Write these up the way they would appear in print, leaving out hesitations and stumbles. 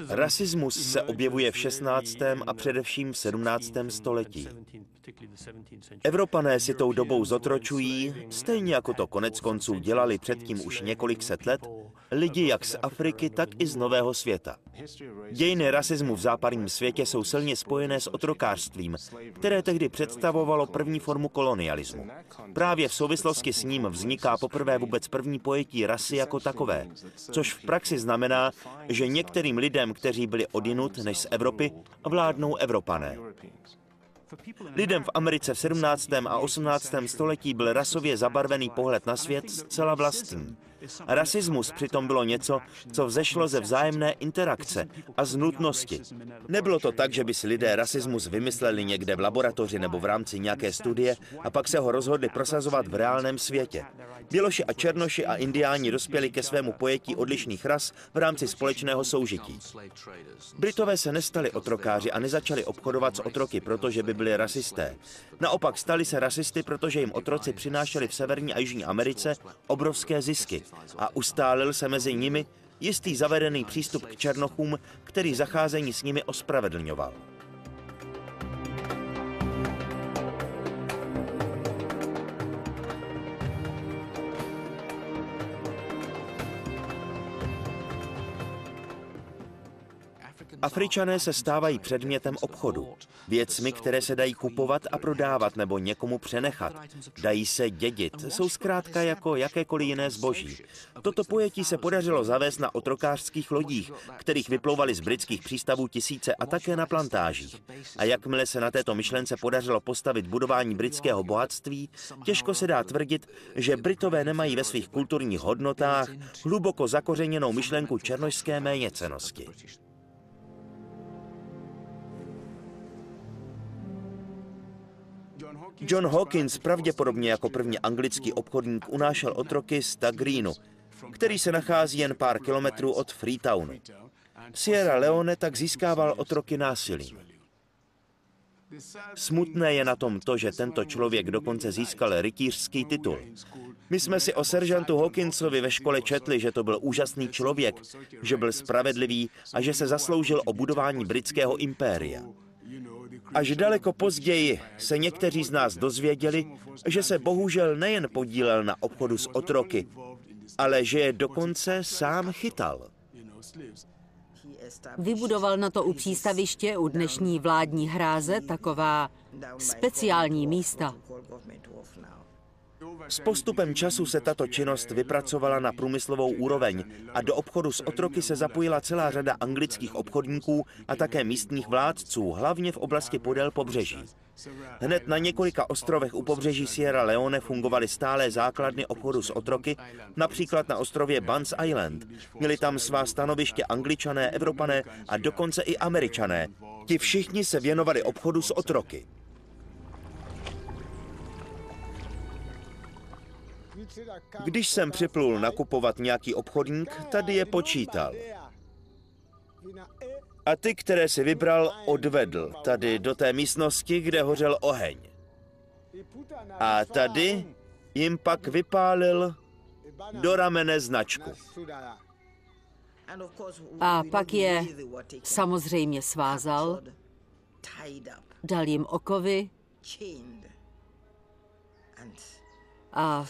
Rasismus se objevuje v 16. a především v 17. století. Evropané si tou dobou zotročují, stejně jako to koneckonců dělali předtím už několik set let, lidi jak z Afriky, tak i z Nového světa. Dějiny rasismu v západním světě jsou silně spojené s otrokářstvím, které tehdy představovalo první formu kolonialismu. Právě v souvislosti s ním vzniká poprvé vůbec první pojetí rasy jako takové, což v praxi znamená, že některým lidem, kteří byli odjinud než z Evropy, vládnou Evropané. Lidem v Americe v 17. a 18. století byl rasově zabarvený pohled na svět zcela vlastní. Rasismus přitom bylo něco, co vzešlo ze vzájemné interakce a z nutnosti. Nebylo to tak, že by si lidé rasismus vymysleli někde v laboratoři nebo v rámci nějaké studie a pak se ho rozhodli prosazovat v reálném světě. Běloši a černoši a indiáni dospěli ke svému pojetí odlišných ras v rámci společného soužití. Britové se nestali otrokáři a nezačali obchodovat s otroky, protože by byli rasisté. Naopak stali se rasisty, protože jim otroci přinášeli v Severní a Jižní Americe obrovské zisky a ustálil se mezi nimi jistý zavedený přístup k černochům, který zacházení s nimi ospravedlňoval. Afričané se stávají předmětem obchodu, věcmi, které se dají kupovat a prodávat nebo někomu přenechat. Dají se dědit, jsou zkrátka jako jakékoliv jiné zboží. Toto pojetí se podařilo zavést na otrokářských lodích, kterých vyplouvaly z britských přístavů tisíce a také na plantážích. A jakmile se na této myšlence podařilo postavit budování britského bohatství, těžko se dá tvrdit, že Britové nemají ve svých kulturních hodnotách hluboko zakořeněnou myšlenku černošské méněcennosti. John Hawkins pravděpodobně jako první anglický obchodník unášel otroky z Tagreenu, který se nachází jen pár kilometrů od Freetownu. Sierra Leone tak získával otroky násilím. Smutné je na tom to, že tento člověk dokonce získal rytířský titul. My jsme si o seržantu Hawkinsovi ve škole četli, že to byl úžasný člověk, že byl spravedlivý a že se zasloužil o budování britského impéria. Až daleko později se někteří z nás dozvěděli, že se bohužel nejen podílel na obchodu s otroky, ale že je dokonce sám chytal. Vybudoval na to u přístaviště u dnešní vládní hráze taková speciální místa. S postupem času se tato činnost vypracovala na průmyslovou úroveň a do obchodu s otroky se zapojila celá řada anglických obchodníků a také místních vládců, hlavně v oblasti podél pobřeží. Hned na několika ostrovech u pobřeží Sierra Leone fungovaly stálé základny obchodu s otroky, například na ostrově Buns Island. Měli tam svá stanoviště Angličané, Evropané a dokonce i Američané. Ti všichni se věnovali obchodu s otroky. Když jsem připlul nakupovat nějaký obchodník, tady je počítal. A ty, které si vybral, odvedl tady do té místnosti, kde hořel oheň. A tady jim pak vypálil do ramene značku. A pak je samozřejmě svázal, dal jim okovy a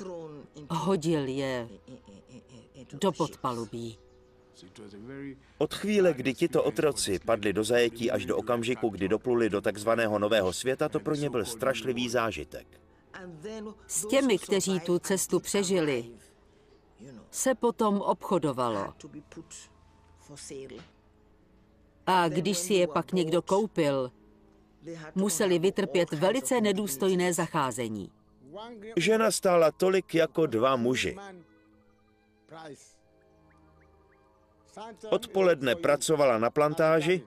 hodil je do podpalubí. Od chvíle, kdy tito otroci padli do zajetí až do okamžiku, kdy dopluli do takzvaného Nového světa, to pro ně byl strašlivý zážitek. S těmi, kteří tu cestu přežili, se potom obchodovalo. A když si je pak někdo koupil, museli vytrpět velice nedůstojné zacházení. Žena stála tolik jako dva muži. Odpoledne pracovala na plantáži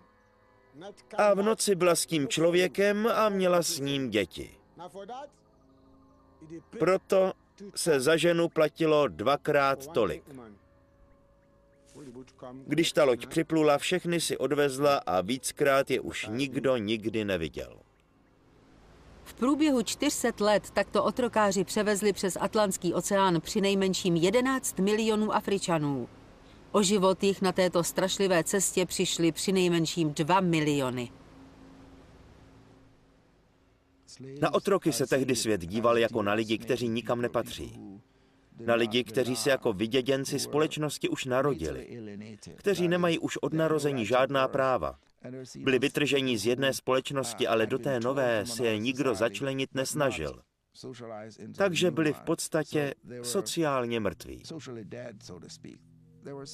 a v noci byla s tím člověkem a měla s ním děti. Proto se za ženu platilo dvakrát tolik. Když ta loď připlula, všechny si odvezla a víckrát je už nikdo nikdy neviděl. V průběhu 400 let takto otrokáři převezli přes Atlantský oceán přinejmenším 11 milionů Afričanů. O život jich na této strašlivé cestě přišly přinejmenším 2 miliony. Na otroky se tehdy svět díval jako na lidi, kteří nikam nepatří. Na lidi, kteří se jako vyděděnci společnosti už narodili, kteří nemají už od narození žádná práva. Byli vytrženi z jedné společnosti, ale do té nové se je nikdo začlenit nesnažil. Takže byli v podstatě sociálně mrtví.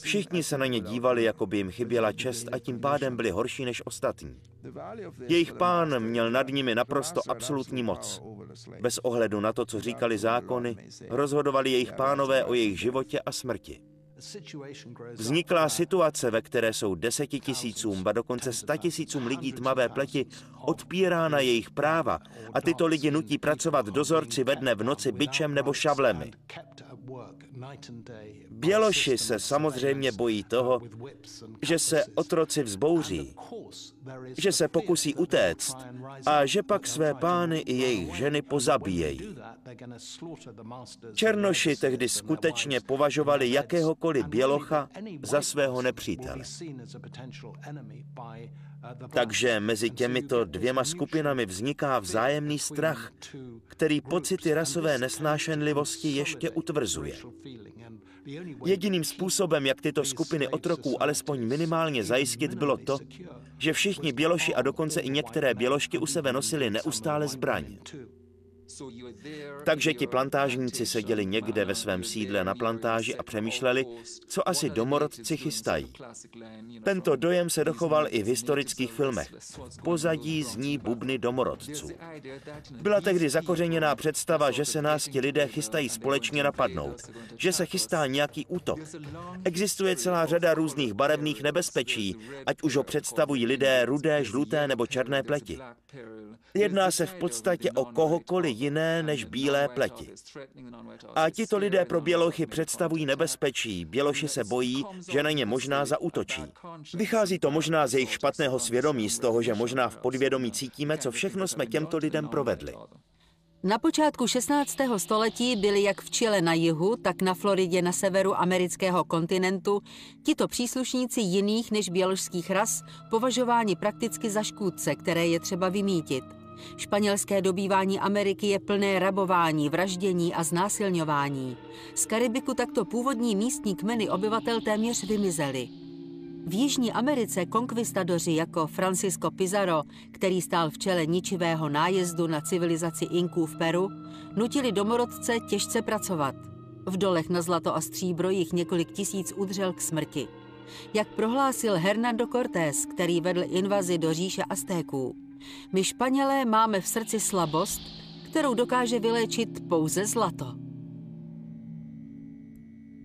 Všichni se na ně dívali, jako by jim chyběla čest a tím pádem byli horší než ostatní. Jejich pán měl nad nimi naprosto absolutní moc. Bez ohledu na to, co říkali zákony, rozhodovali jejich pánové o jejich životě a smrti. Vznikla situace, ve které jsou 10 000, ba dokonce 100 000 lidí tmavé pleti odpírána jejich práva a tyto lidi nutí pracovat dozorci ve dne v noci bičem nebo šavlemi. Běloši se samozřejmě bojí toho, že se otroci vzbouří, že se pokusí utéct a že pak své pány i jejich ženy pozabíjejí. Černoši tehdy skutečně považovali jakéhokoliv bělocha za svého nepřítele. Takže mezi těmito dvěma skupinami vzniká vzájemný strach, který pocity rasové nesnášenlivosti ještě utvrzuje. Jediným způsobem, jak tyto skupiny otroků alespoň minimálně zajistit, bylo to, že všichni běloši a dokonce i některé běložky u sebe nosili neustále zbraň. Takže ti plantážníci seděli někde ve svém sídle na plantáži a přemýšleli, co asi domorodci chystají. Tento dojem se dochoval i v historických filmech. V pozadí zní bubny domorodců. Byla tehdy zakořeněná představa, že se nás ti lidé chystají společně napadnout, že se chystá nějaký útok. Existuje celá řada různých barevných nebezpečí, ať už ho představují lidé rudé, žluté nebo černé pleti. Jedná se v podstatě o kohokoliv jiné než bílé pleti. A tito lidé pro bělochy představují nebezpečí. Běloši se bojí, že na ně možná zaútočí. Vychází to možná z jejich špatného svědomí, z toho, že možná v podvědomí cítíme, co všechno jsme těmto lidem provedli. Na počátku 16. století byli jak v Chile na jihu, tak na Floridě na severu amerického kontinentu tito příslušníci jiných než běložských ras považováni prakticky za škůdce, které je třeba vymítit. Španělské dobývání Ameriky je plné rabování, vraždění a znásilňování. Z Karibiku takto původní místní kmeny obyvatel téměř vymizely. V Jižní Americe konkvistadoři jako Francisco Pizarro, který stál v čele ničivého nájezdu na civilizaci Inků v Peru, nutili domorodce těžce pracovat. V dolech na zlato a stříbro jich několik tisíc udřel k smrti. Jak prohlásil Hernando Cortés, který vedl invazi do říše Aztéků: my Španělé máme v srdci slabost, kterou dokáže vyléčit pouze zlato.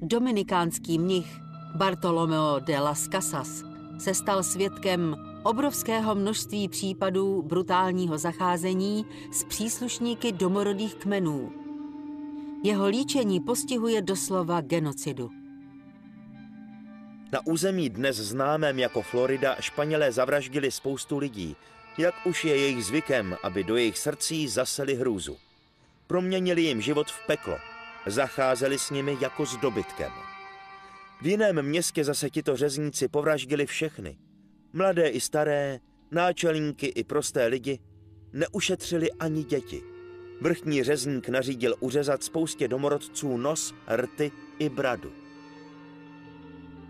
Dominikánský mnich Bartolomeo de las Casas se stal svědkem obrovského množství případů brutálního zacházení s příslušníky domorodých kmenů. Jeho líčení postihuje doslova genocidu. Na území dnes známém jako Florida Španělé zavraždili spoustu lidí, jak už je jejich zvykem, aby do jejich srdcí zaseli hrůzu. Proměnili jim život v peklo, zacházeli s nimi jako s dobytkem. V jiném městě zase tito řezníci povraždili všechny. Mladé i staré, náčelníky i prosté lidi, neušetřili ani děti. Vrchní řezník nařídil uřezat spoustě domorodců nos, rty i bradu.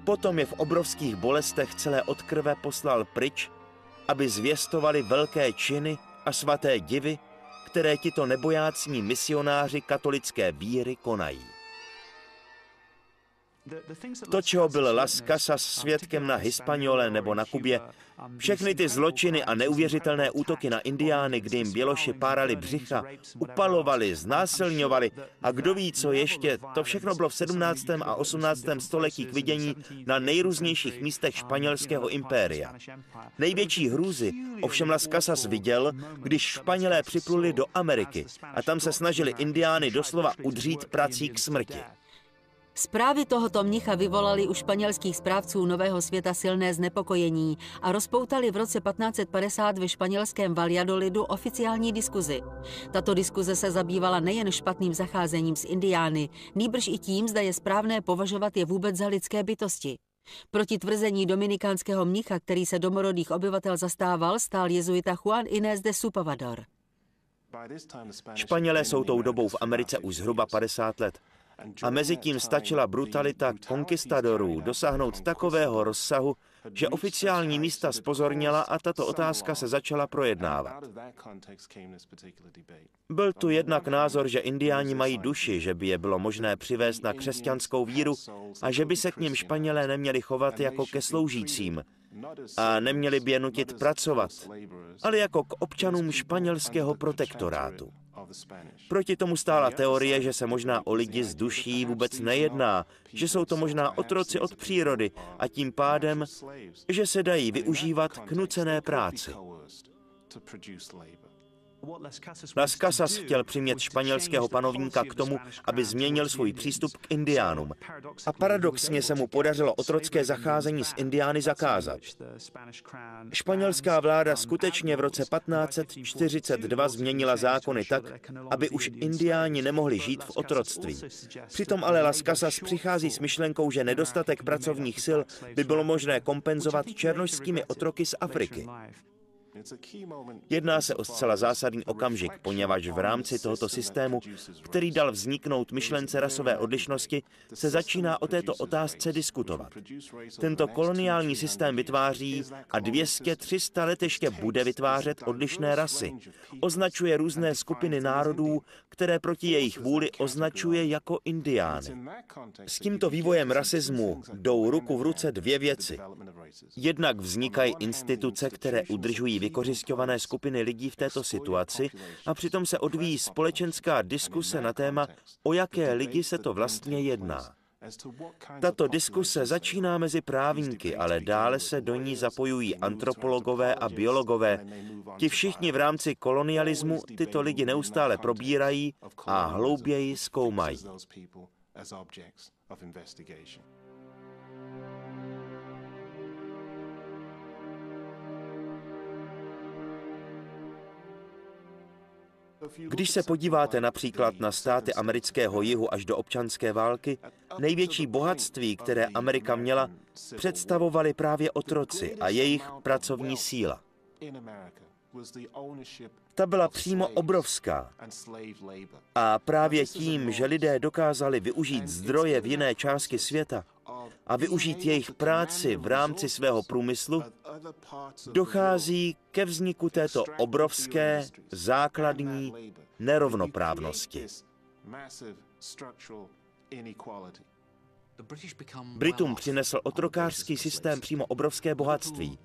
Potom je v obrovských bolestech celé od krve poslal pryč, aby zvěstovali velké činy a svaté divy, které tito nebojácní misionáři katolické víry konají. To, čeho byl Las Casas svědkem na Hispaniole nebo na Kubě, všechny ty zločiny a neuvěřitelné útoky na indiány, kdy jim běloši párali břicha, upalovali, znásilňovali a kdo ví, co ještě, to všechno bylo v 17. a 18. století k vidění na nejrůznějších místech španělského impéria. Největší hrůzy ovšem Las Casas viděl, když Španělé připluli do Ameriky a tam se snažili indiány doslova udřít prací k smrti. Zprávy tohoto mnicha vyvolaly u španělských správců Nového světa silné znepokojení a rozpoutaly v roce 1550 ve španělském Valladolidu oficiální diskuzi. Tato diskuze se zabývala nejen špatným zacházením s indiány, nýbrž i tím, zda je správné považovat je vůbec za lidské bytosti. Proti tvrzení dominikánského mnicha, který se domorodých obyvatel zastával, stál jezuita Juan Inés de Supavador. Španělé jsou tou dobou v Americe už zhruba 50 let. A mezi tím stačila brutalita konkistadorů dosáhnout takového rozsahu, že oficiální místa zpozorněla a tato otázka se začala projednávat. Byl tu jednak názor, že indiáni mají duši, že by je bylo možné přivést na křesťanskou víru a že by se k nim Španělé neměli chovat jako ke sloužícím a neměli by je nutit pracovat, ale jako k občanům španělského protektorátu. Proti tomu stála teorie, že se možná o lidi s duší vůbec nejedná, že jsou to možná otroci od přírody a tím pádem, že se dají využívat k nucené práci. Las Casas chtěl přimět španělského panovníka k tomu, aby změnil svůj přístup k indiánům. A paradoxně se mu podařilo otrocké zacházení s indiány zakázat. Španělská vláda skutečně v roce 1542 změnila zákony tak, aby už indiáni nemohli žít v otroctví. Přitom ale Las Casas přichází s myšlenkou, že nedostatek pracovních sil by bylo možné kompenzovat černošskými otroky z Afriky. Jedná se o zcela zásadní okamžik, poněvadž v rámci tohoto systému, který dal vzniknout myšlence rasové odlišnosti, se začíná o této otázce diskutovat. Tento koloniální systém vytváří a 200-300 let ještě bude vytvářet odlišné rasy. Označuje různé skupiny národů, které proti jejich vůli označuje jako indiány. S tímto vývojem rasismu jdou ruku v ruce dvě věci. Jednak vznikají instituce, které udržují vykořisťované skupiny lidí v této situaci a přitom se odvíjí společenská diskuse na téma, o jaké lidi se to vlastně jedná. Tato diskuse začíná mezi právníky, ale dále se do ní zapojují antropologové a biologové. Ti všichni v rámci kolonialismu tyto lidi neustále probírají a hlouběji zkoumají. Když se podíváte například na státy amerického jihu až do občanské války, největší bohatství, které Amerika měla, představovali právě otroci a jejich pracovní síla. Ta byla přímo obrovská. A právě tím, že lidé dokázali využít zdroje v jiné části světa a využít jejich práci v rámci svého průmyslu, dochází ke vzniku této obrovské základní nerovnoprávnosti. Britům přinesl otrokářský systém přímo obrovské bohatství.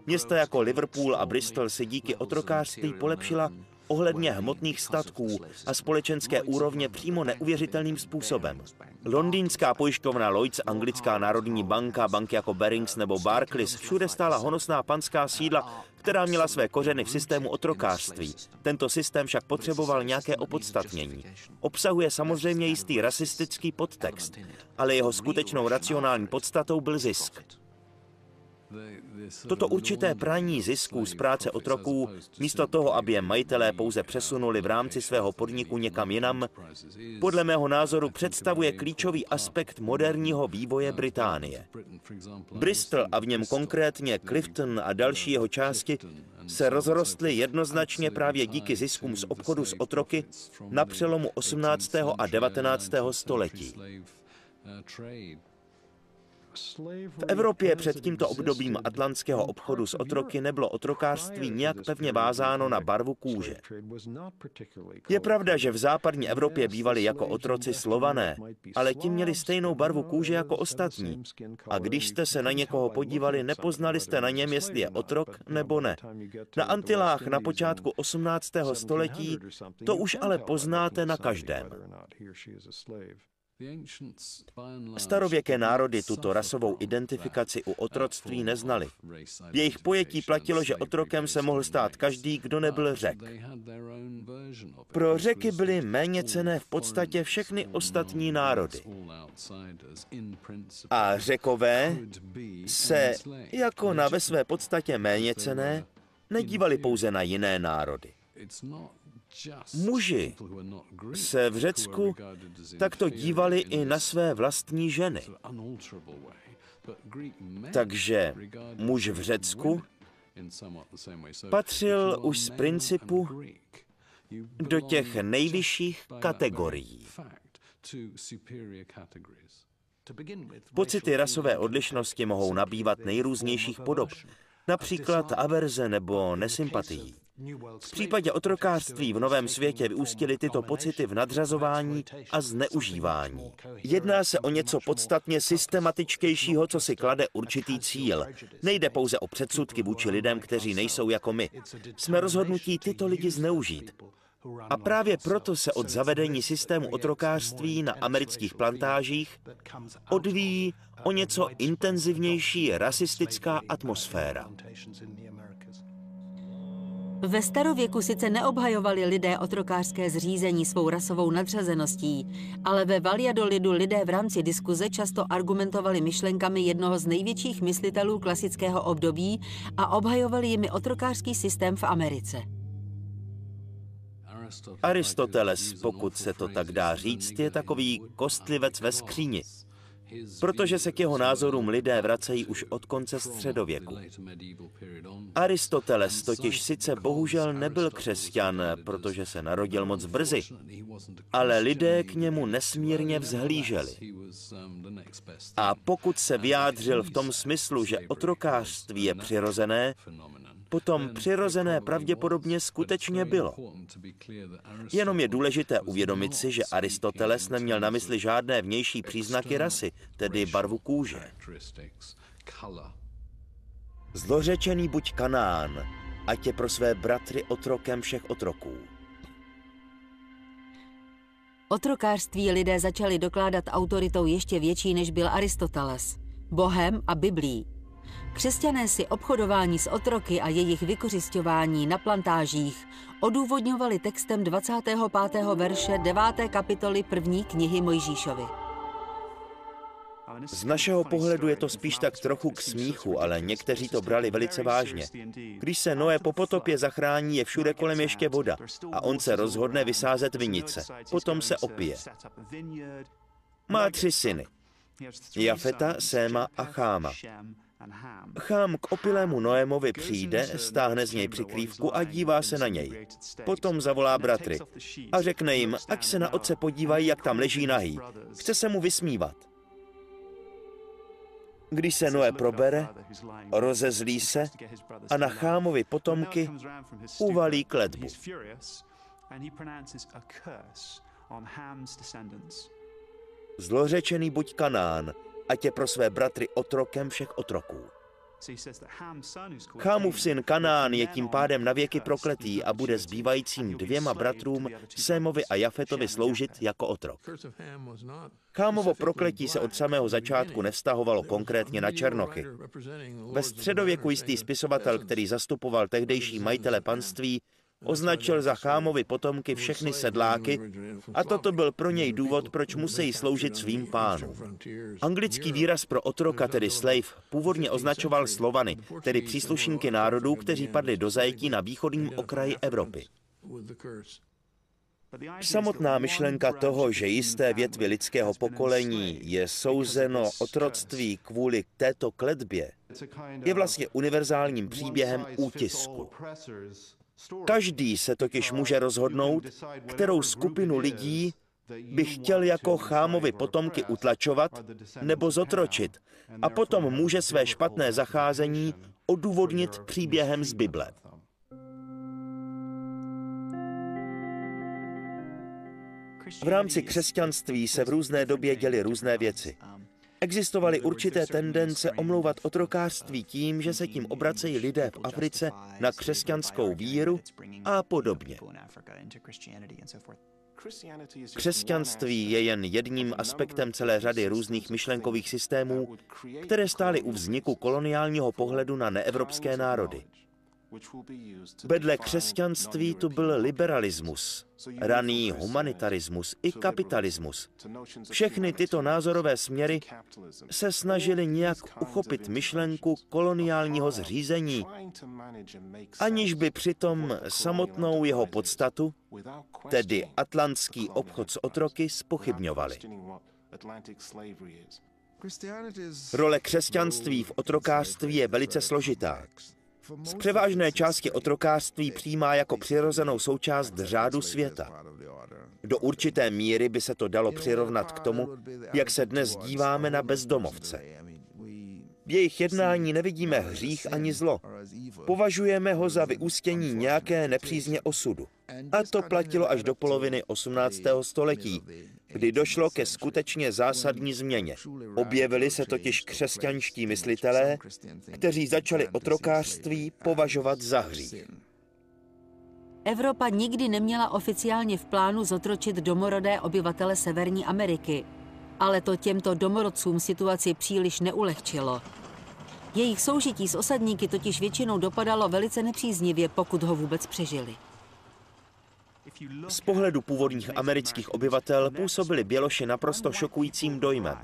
Města jako Liverpool a Bristol se díky otrokářství polepšila ohledně hmotných statků a společenské úrovně přímo neuvěřitelným způsobem. Londýnská pojišťovna Lloyds, anglická národní banka, banky jako Barings nebo Barclays, všude stála honosná panská sídla, která měla své kořeny v systému otrokářství. Tento systém však potřeboval nějaké opodstatnění. Obsahuje samozřejmě jistý rasistický podtext, ale jeho skutečnou racionální podstatou byl zisk. Toto určité praní zisků z práce otroků, místo toho, aby je majitelé pouze přesunuli v rámci svého podniku někam jinam, podle mého názoru představuje klíčový aspekt moderního vývoje Británie. Bristol a v něm konkrétně Clifton a další jeho části se rozrostly jednoznačně právě díky ziskům z obchodu s otroky na přelomu 18. a 19. století. V Evropě před tímto obdobím atlantského obchodu s otroky nebylo otrokářství nijak pevně vázáno na barvu kůže. Je pravda, že v západní Evropě bývali jako otroci Slované, ale ti měli stejnou barvu kůže jako ostatní. A když jste se na někoho podívali, nepoznali jste na něm, jestli je otrok nebo ne. Na Antilách na počátku 18. století to už ale poznáte na každém. Starověké národy tuto rasovou identifikaci u otroctví neznali. V jejich pojetí platilo, že otrokem se mohl stát každý, kdo nebyl Řek. Pro Řeky byly méněcenné v podstatě všechny ostatní národy. A Řekové se, jako na ve své podstatě méněcenné, nedívali pouze na jiné národy. Muži se v Řecku takto dívali i na své vlastní ženy. Takže muž v Řecku patřil už z principu do těch nejvyšších kategorií. Pocity rasové odlišnosti mohou nabývat nejrůznějších podob, například averze nebo nesympatií. V případě otrokářství v Novém světě vyústily tyto pocity v nadřazování a zneužívání. Jedná se o něco podstatně systematičtějšího, co si klade určitý cíl. Nejde pouze o předsudky vůči lidem, kteří nejsou jako my. Jsme rozhodnutí tyto lidi zneužít. A právě proto se od zavedení systému otrokářství na amerických plantážích odvíjí o něco intenzivnější rasistická atmosféra. Ve starověku sice neobhajovali lidé otrokářské zřízení svou rasovou nadřazeností, ale ve Valladolidu lidé v rámci diskuze často argumentovali myšlenkami jednoho z největších myslitelů klasického období a obhajovali jimi otrokářský systém v Americe. Aristoteles, pokud se to tak dá říct, je takový kostlivec ve skříni, protože se k jeho názorům lidé vracejí už od konce středověku. Aristoteles totiž sice bohužel nebyl křesťan, protože se narodil moc brzy, ale lidé k němu nesmírně vzhlíželi. A pokud se vyjádřil v tom smyslu, že otrokářství je přirozené, potom přirozené pravděpodobně skutečně bylo. Jenom je důležité uvědomit si, že Aristoteles neměl na mysli žádné vnější příznaky rasy, tedy barvu kůže. Zlořečený buď Kanán, ať je pro své bratry otrokem všech otroků. Otrokářství lidé začali dokládat autoritou ještě větší, než byl Aristoteles, Bohem a Biblií. Křesťané si obchodování s otroky a jejich vykořisťování na plantážích odůvodňovali textem 25. verše 9. kapitoly 1. knihy Mojžíšovy. Z našeho pohledu je to spíš tak trochu k smíchu, ale někteří to brali velice vážně. Když se Noé po potopě zachrání, je všude kolem ještě voda a on se rozhodne vysázet vinice. Potom se opije. Má 3 syny. Jafeta, Séma a Cháma. Chám k opilému Noémovi přijde, stáhne z něj přikrývku a dívá se na něj. Potom zavolá bratry a řekne jim, ať se na otce podívají, jak tam leží nahý. Chce se mu vysmívat. Když se Noé probere, rozezlí se a na Chámovi potomky uvalí kletbu. Zlořečený buď Kanán, ať je pro své bratry otrokem všech otroků. Chámův syn Kanán je tím pádem navěky prokletý a bude zbývajícím 2 bratrům Sémovi a Jafetovi sloužit jako otrok. Chámovo prokletí se od samého začátku nevztahovalo konkrétně na černochy. Ve středověku jistý spisovatel, který zastupoval tehdejší majitele panství, označil za Chámovi potomky všechny sedláky a toto byl pro něj důvod, proč musí sloužit svým pánům. Anglický výraz pro otroka, tedy slave, původně označoval Slovany, tedy příslušníky národů, kteří padli do zajetí na východním okraji Evropy. Samotná myšlenka toho, že jisté větvi lidského pokolení je souzeno otroctví kvůli této kletbě, je vlastně univerzálním příběhem útisku. Každý se totiž může rozhodnout, kterou skupinu lidí by chtěl jako Chámovi potomky utlačovat nebo zotročit a potom může své špatné zacházení odůvodnit příběhem z Bible. V rámci křesťanství se v různé době děly různé věci. Existovaly určité tendence omlouvat otrokářství tím, že se tím obracejí lidé v Africe na křesťanskou víru a podobně. Křesťanství je jen jedním aspektem celé řady různých myšlenkových systémů, které stály u vzniku koloniálního pohledu na neevropské národy. Vedle křesťanství tu byl liberalismus, raný humanitarismus i kapitalismus. Všechny tyto názorové směry se snažily nějak uchopit myšlenku koloniálního zřízení, aniž by přitom samotnou jeho podstatu, tedy atlantský obchod s otroky, zpochybňovali. Role křesťanství v otrokářství je velice složitá. Z převážné části otrokářství přijímá jako přirozenou součást řádu světa. Do určité míry by se to dalo přirovnat k tomu, jak se dnes díváme na bezdomovce. V jejich jednání nevidíme hřích ani zlo. Považujeme ho za vyústění nějaké nepřízně osudu. A to platilo až do poloviny 18. století, kdy došlo ke skutečně zásadní změně. Objevili se totiž křesťanští myslitelé, kteří začali otrokářství považovat za hřích. Evropa nikdy neměla oficiálně v plánu zotročit domorodé obyvatele Severní Ameriky, ale to těmto domorodcům situaci příliš neulehčilo. Jejich soužití s osadníky totiž většinou dopadalo velice nepříznivě, pokud ho vůbec přežili. Z pohledu původních amerických obyvatel působili běloši naprosto šokujícím dojmem.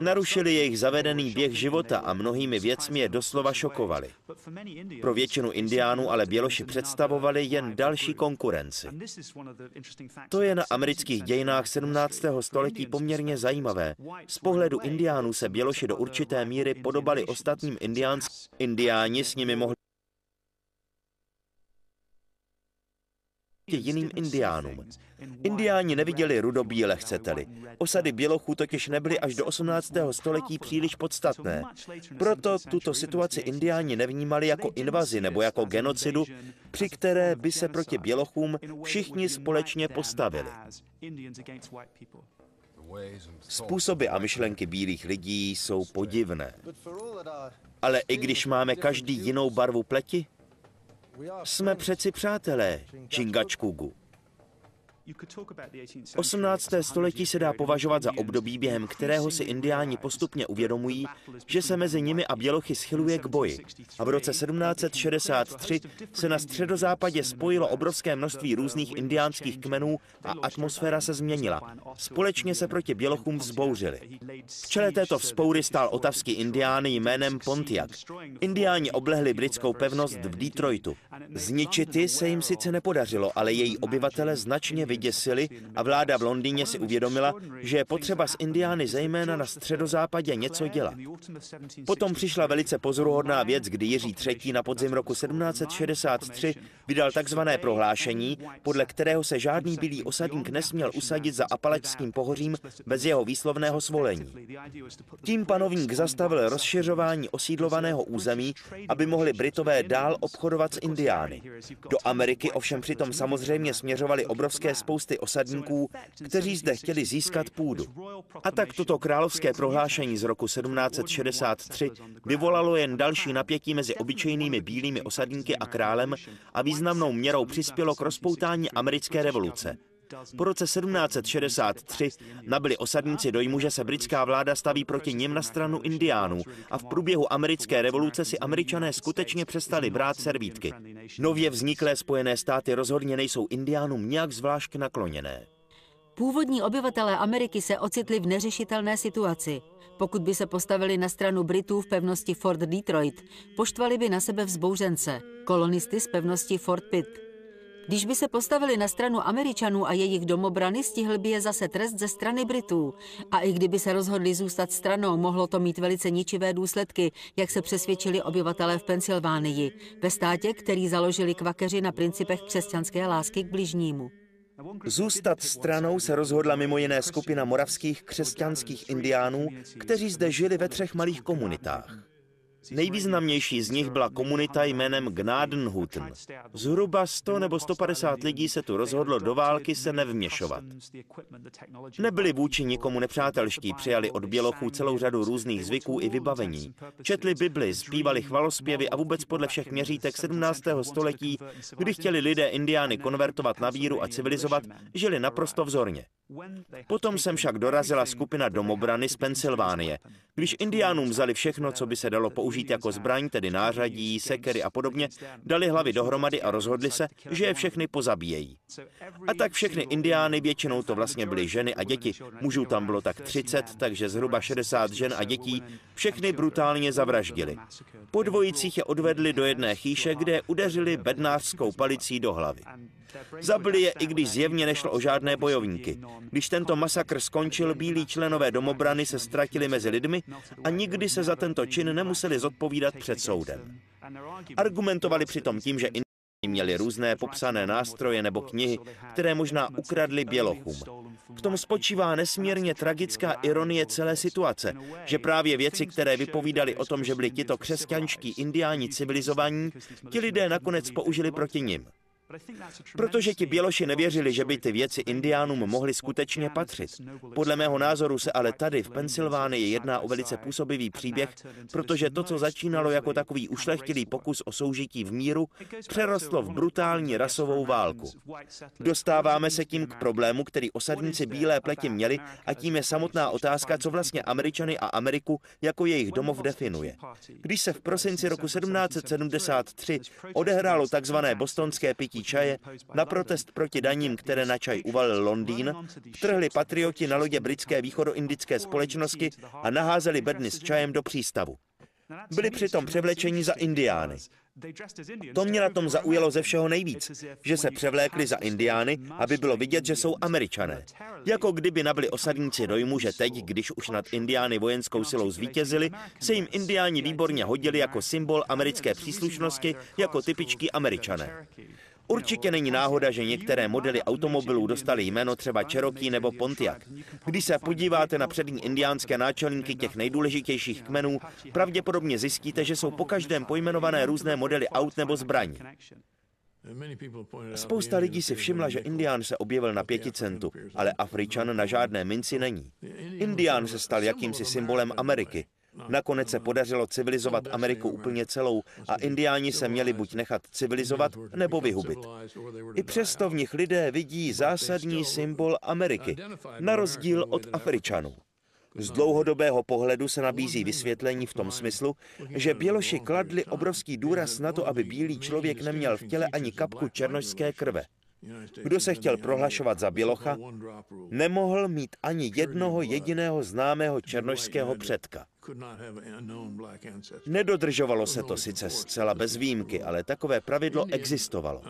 Narušili jejich zavedený běh života a mnohými věcmi je doslova šokovali. Pro většinu indiánů ale běloši představovali jen další konkurenci. To je na amerických dějinách 17. století poměrně zajímavé. Z pohledu indiánů se běloši do určité míry podobali ostatním indiáni s nimi mohli jiným indiánům. Indiáni neviděli rudobíle, chcete-li. Osady bělochů totiž nebyly až do 18. století příliš podstatné. Proto tuto situaci indiáni nevnímali jako invazi nebo jako genocidu, při které by se proti bělochům všichni společně postavili. Způsoby a myšlenky bílých lidí jsou podivné. Ale i když máme každý jinou barvu pleti, jsme přeci přátelé, Chingachgook. 18. století se dá považovat za období, během kterého si indiáni postupně uvědomují, že se mezi nimi a bělochy schyluje k boji. A v roce 1763 se na středozápadě spojilo obrovské množství různých indiánských kmenů a atmosféra se změnila. Společně se proti bělochům vzbouřili. V čele této vzpoury stál otavský indián jménem Pontiac. Indiáni oblehli britskou pevnost v Detroitu. Zničit ji se jim sice nepodařilo, ale její obyvatele značně vyděsili a vláda v Londýně si uvědomila, že je potřeba s indiány zejména na středozápadě něco dělat. Potom přišla velice pozoruhodná věc, kdy Jiří III. Na podzim roku 1763 vydal takzvané prohlášení, podle kterého se žádný bílý osadník nesměl usadit za Apalačským pohořím bez jeho výslovného svolení. Tím panovník zastavil rozšiřování osídlovaného území, aby mohli Britové dál obchodovat s indiány. Do Ameriky ovšem přitom samozřejmě směřovali obrovské spousty osadníků, kteří zde chtěli získat půdu. A tak toto královské prohlášení z roku 1763 vyvolalo jen další napětí mezi obyčejnými bílými osadníky a králem a významnou měrou přispělo k rozpoutání americké revoluce. Po roce 1763 nabyli osadníci dojmu, že se britská vláda staví proti nim na stranu indiánů a v průběhu americké revoluce si Američané skutečně přestali brát servítky. Nově vzniklé Spojené státy rozhodně nejsou indiánům nějak zvlášť nakloněné. Původní obyvatelé Ameriky se ocitli v neřešitelné situaci. Pokud by se postavili na stranu Britů v pevnosti Fort Detroit, poštvali by na sebe vzbouřence, kolonisty z pevnosti Fort Pitt. Když by se postavili na stranu Američanů a jejich domobrany, stihl by je zase trest ze strany Britů. A i kdyby se rozhodli zůstat stranou, mohlo to mít velice ničivé důsledky, jak se přesvědčili obyvatelé v Pensylvánii, ve státě, který založili kvakeři na principech křesťanské lásky k bližnímu. Zůstat stranou se rozhodla mimo jiné skupina moravských křesťanských indiánů, kteří zde žili ve 3 malých komunitách. Nejvýznamnější z nich byla komunita jménem Gnadenhutten. Zhruba 100 nebo 150 lidí se tu rozhodlo do války se nevměšovat. Nebyli vůči nikomu nepřátelští, přijali od bělochů celou řadu různých zvyků i vybavení. Četli Bibli, zpívali chvalospěvy a vůbec podle všech měřítek 17. století, kdy chtěli lidé indiány konvertovat na víru a civilizovat, žili naprosto vzorně. Potom sem však dorazila skupina domobrany z Pensylvánie. Když indiánům vzali všechno, co by se dalo použít jako zbraň, tedy nářadí, sekery a podobně, dali hlavy dohromady a rozhodli se, že je všechny pozabíjejí. A tak všechny indiány, většinou to vlastně byly ženy a děti, mužů tam bylo tak 30, takže zhruba 60 žen a dětí, všechny brutálně zavraždili. Po dvojicích je odvedli do jedné chýše, kde je udeřili bednářskou palicí do hlavy. Zabili je, i když zjevně nešlo o žádné bojovníky. Když tento masakr skončil, bílí členové domobrany se ztratili mezi lidmi a nikdy se za tento čin nemuseli zodpovídat před soudem. Argumentovali přitom tím, že měli různé popsané nástroje nebo knihy, které možná ukradli bělochům. V tom spočívá nesmírně tragická ironie celé situace, že právě věci, které vypovídaly o tom, že byli tito křesťanští indiáni civilizovaní, ti lidé nakonec použili proti nim. Protože ti běloši nevěřili, že by ty věci indiánům mohly skutečně patřit. Podle mého názoru se ale tady v Pensylvánii jedná o velice působivý příběh, protože to, co začínalo jako takový ušlechtilý pokus o soužití v míru, přerostlo v brutální rasovou válku. Dostáváme se tím k problému, který osadníci bílé pleti měli, a tím je samotná otázka, co vlastně Američany a Ameriku jako jejich domov definuje. Když se v prosinci roku 1773 odehrálo takzvané bostonské pití čaje, na protest proti daním, které na čaj uvalil Londýn, vtrhli patrioti na lodě britské východoindické společnosti a naházeli bedny s čajem do přístavu. Byli přitom převlečeni za indiány. To mě na tom zaujalo ze všeho nejvíc, že se převlékli za indiány, aby bylo vidět, že jsou Američané. Jako kdyby nabili osadníci dojmu, že teď, když už nad indiány vojenskou silou zvítězili, se jim indiáni výborně hodili jako symbol americké příslušnosti, jako typičtí Američané. Určitě není náhoda, že některé modely automobilů dostaly jméno třeba Cherokee nebo Pontiac. Když se podíváte na přední indiánské náčelníky těch nejdůležitějších kmenů, pravděpodobně zjistíte, že jsou po každém pojmenované různé modely aut nebo zbraní. Spousta lidí si všimla, že indián se objevil na 5 centu, ale Afričan na žádné minci není. Indián se stal jakýmsi symbolem Ameriky. Nakonec se podařilo civilizovat Ameriku úplně celou a indiáni se měli buď nechat civilizovat, nebo vyhubit. I přesto v nich lidé vidí zásadní symbol Ameriky, na rozdíl od Afričanů. Z dlouhodobého pohledu se nabízí vysvětlení v tom smyslu, že běloši kladli obrovský důraz na to, aby bílý člověk neměl v těle ani kapku černošské krve. Kdo se chtěl prohlašovat za bělocha, nemohl mít ani jednoho jediného známého černošského předka. Nedodržovalo se to sice zcela bez výjimky, ale takové pravidlo existovalo.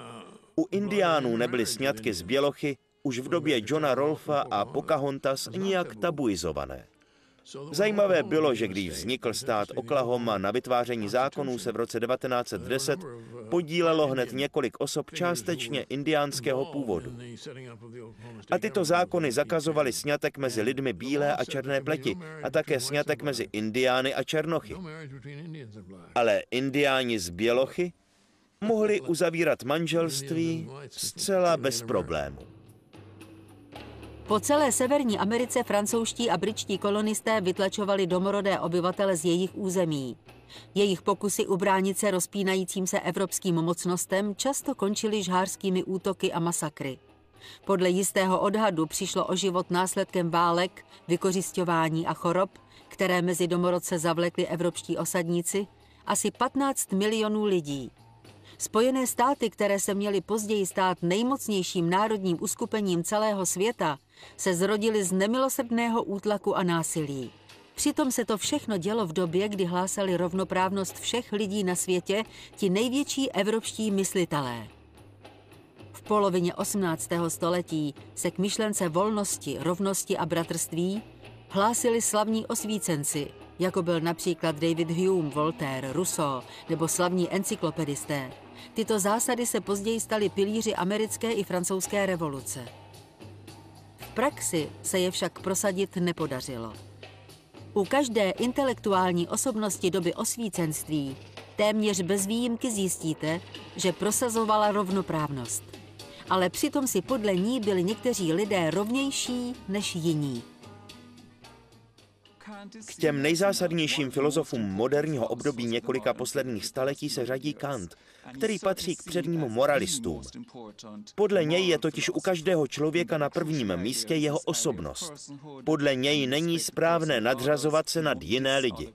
U indiánů nebyly sňatky z bělochy už v době Johna Rolfa a Pocahontas nijak tabuizované. Zajímavé bylo, že když vznikl stát Oklahoma, na vytváření zákonů se v roce 1910 podílelo hned několik osob částečně indiánského původu. A tyto zákony zakazovaly sňatek mezi lidmi bílé a černé pleti a také sňatek mezi indiány a černochy. Ale indiáni z bělochy mohli uzavírat manželství zcela bez problému. Po celé Severní Americe francouzští a britští kolonisté vytlačovali domorodé obyvatele z jejich území. Jejich pokusy ubránit se rozpínajícím se evropským mocnostem často končily žhářskými útoky a masakry. Podle jistého odhadu přišlo o život následkem válek, vykořisťování a chorob, které mezi domorodce zavlekli evropští osadníci, asi 15 milionů lidí. Spojené státy, které se měly později stát nejmocnějším národním uskupením celého světa, se zrodily z nemilosrdného útlaku a násilí. Přitom se to všechno dělo v době, kdy hlásali rovnoprávnost všech lidí na světě ti největší evropští myslitelé. V polovině 18. století se k myšlence volnosti, rovnosti a bratrství hlásili slavní osvícenci, jako byl například David Hume, Voltaire, Rousseau nebo slavní encyklopedisté. Tyto zásady se později staly pilíři americké i francouzské revoluce. V praxi se je však prosadit nepodařilo. U každé intelektuální osobnosti doby osvícenství téměř bez výjimky zjistíte, že prosazovala rovnoprávnost. Ale přitom si podle ní byli někteří lidé rovnější než jiní. K těm nejzásadnějším filozofům moderního období několika posledních staletí se řadí Kant, který patří k předním moralistům. Podle něj je totiž u každého člověka na prvním místě jeho osobnost. Podle něj není správné nadřazovat se nad jiné lidi.